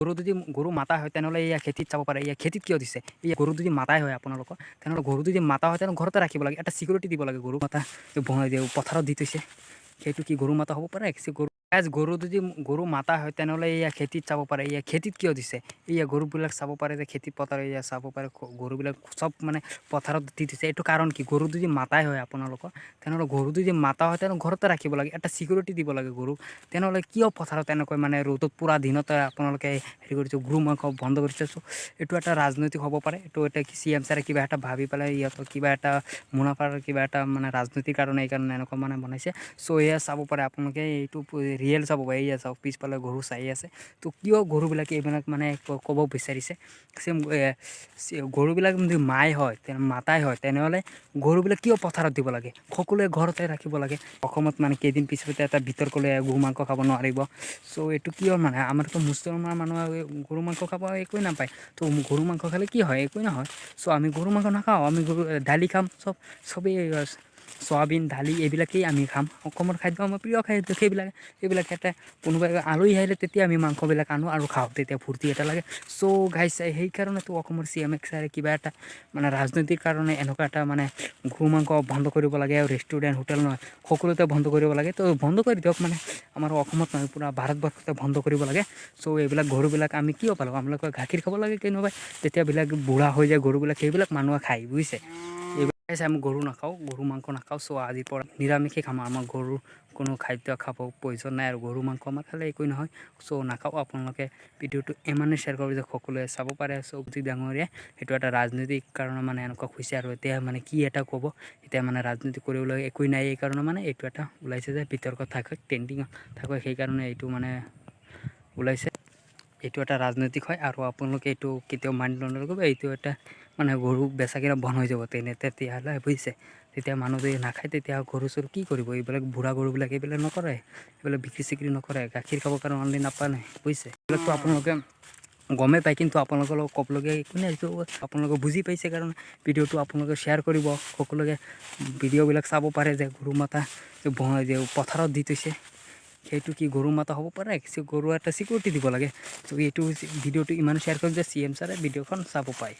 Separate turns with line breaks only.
গৰু যদি গৰু মাতা হয় তেনেহ'লে এয়া খেতিত চাব পাৰে এয়া খেতিত কিয় দিছে এয়া গৰু যদি মাতাই হয় আপোনালোকৰ তেনেহ'লে গৰু যদি মাতা হয় তেনেহ'লে ঘৰতে ৰাখিব লাগে এটা চিকিউৰিটি দিব লাগে গৰু মাতা পথাৰত দি থৈছে সেইটো কি গৰু মাতা হ'ব পাৰে গৰু যদি গৰু মাতা হয় তেনেহ'লে এয়া খেতিত চাব পাৰে এয়া খেতিত কিয় দিছে এয়া গৰুবিলাক চাব পাৰে যে খেতিত পথাৰ এয়া চাব পাৰে গৰুবিলাক চব মানে পথাৰত দি থৈছে এইটো কাৰণ কি গৰু যদি মাতাই হয় আপোনালোকৰ তেনেহ'লে গৰু যদি মাতা হয় তেনেহ'লে ঘৰতে ৰাখিব লাগে এটা চিকিউৰিটি দিব লাগে গৰু তেনেহ'লে কিয় পথাৰত তেনেকৈ মানে ৰ'দত পুৰা দিনতে আপোনালোকে হেৰি কৰিছে গৰু মাংস বন্ধ কৰিছে চ' এইটো এটা ৰাজনৈতিক হ'ব পাৰে এইটো এটা CM ছাৰে কিবা এটা ভাবি পেলাই ইহঁতৰ কিবা এটা মুনাফাৰ কিবা এটা মানে ৰাজনীতিৰ কাৰণে এইকাৰণে এনেকুৱা মানে বনাইছে চ' এয়া চাব পাৰে আপোনালোকে এইটো ৰিয়েল চাব পাৰে এয়া চাওক পিছফালে গৰু চাই আছে তো কিয় গৰুবিলাকে এইবিলাক মানে ক'ব বিচাৰিছে গৰুবিলাক যদি মাতাই হয় তেনেহ'লে গৰুবিলাক কিয় পথাৰত দিব লাগে সকলোৱে ঘৰতে ৰাখিব লাগে অসমত মানে কেইদিন পিছতে এটা বিতৰ্ক লৈ গৰু মাংস খাব নোৱাৰিব চ' এইটো কিয় মানে আমাৰতো মুছলমান মানুহে গৰু মাংস খাব একোৱেই নাপায় তো গৰু মাংস খালে কি হয় একোৱেই নহয় চ' আমি গৰু মাংস নাখাওঁ আমি দালি খাম চবেই চয়াবিন দালি এইবিলাকেই আমি খাম অসমৰ খাদ্য আমাৰ প্ৰিয় খাদ্য সেইবিলাক এটা কোনোবাই আলহী আহিলে তেতিয়া আমি মাংসবিলাক আনো আৰু খাওঁ তেতিয়া ফূৰ্তি এটা লাগে চ' গাইছ সেইকাৰণেতো অসমৰ CM ছাৰে কিবা এটা মানে ৰাজনৈতিক কাৰণে এনেকুৱা এটা মানে গৰু মাংস বন্ধ কৰিব লাগে আৰু ৰেষ্টুৰেণ্ট হোটেল নহয় সকলোতে বন্ধ কৰিব লাগে তো বন্ধ কৰি দিয়ক মানে আমাৰ অসমত নহয় পূৰা ভাৰতবৰ্ষতে বন্ধ কৰিব লাগে চ' এইবিলাক গৰুবিলাক আমি কিয় পালোঁ আপোনালোকে গাখীৰ খাব লাগে কোনোবাই যেতিয়াবিলাক বুঢ়া হৈ যায় গৰুবিলাক সেইবিলাক মানুহে খায় বুজিছে আমি গৰু নাখাওঁ গৰু মাংস নাখাওঁ চ' আজিৰ পৰা নিৰামিষেই খাম আমাৰ গৰুৰ কোনো খাদ্য খাব প্ৰয়োজন নাই আৰু গৰু মাংস আমাৰ খালে একোৱেই নহয় চ' নাখাওঁ আপোনালোকে ভিডিঅ'টো ইমানেই শ্বেয়াৰ কৰিব যে সকলোৱে চাব পাৰে চ' অতি ডাঙৰীয়া সেইটো এটা ৰাজনৈতিক কাৰণে মানে এনেকুৱা হৈছে আৰু এতিয়া মানে কি এটা ক'ব এতিয়া মানে ৰাজনীতি কৰিবলৈ একোৱেই নাই এইকাৰণে মানে এইটো এটা ওলাইছে যে বিতৰ্কত থাকে ট্ৰেণ্ডিঙত থাকে সেইকাৰণে এইটো মানে ওলাইছে এইটো এটা ৰাজনৈতিক হয় আৰু আপোনালোকে এইটো কেতিয়াও মানি নল'ব এইটো এটা মানে গৰু বেচাকেনে বন্ধ হৈ যাব তেতিয়াহ'লে বুজিছে তেতিয়া মানুহ যদি নাখায় তেতিয়া গৰু চৰু কি কৰিব এইবিলাক বুঢ়া গৰুবিলাক এইবিলাক নকৰে এইবিলাক বিক্ৰী চিক্ৰী নকৰে গাখীৰ খাবৰ কাৰণে অনলি নাপায় নাই বুজিছে এইবিলাকতো আপোনালোকে গমেই পায় কিন্তু আপোনালোকৰ লগত ক'বলগীয়া একো নাই এইটো আপোনালোকে বুজি পাইছে কাৰণে ভিডিঅ'টো আপোনালোকে শ্বেয়াৰ কৰিব সকলোকে ভিডিঅ'বিলাক চাব পাৰে যে গৰু মাতা যে পথাৰত দি থৈছে সেইটো কি গৰু মাতা হ'ব পাৰে গৰু এটা চিকিউৰিটি দিব লাগে চ' এইটো ভিডিঅ'টো ইমান শ্বেয়াৰ কৰিম যে CM ছাৰে ভিডিঅ'খন চাব পায়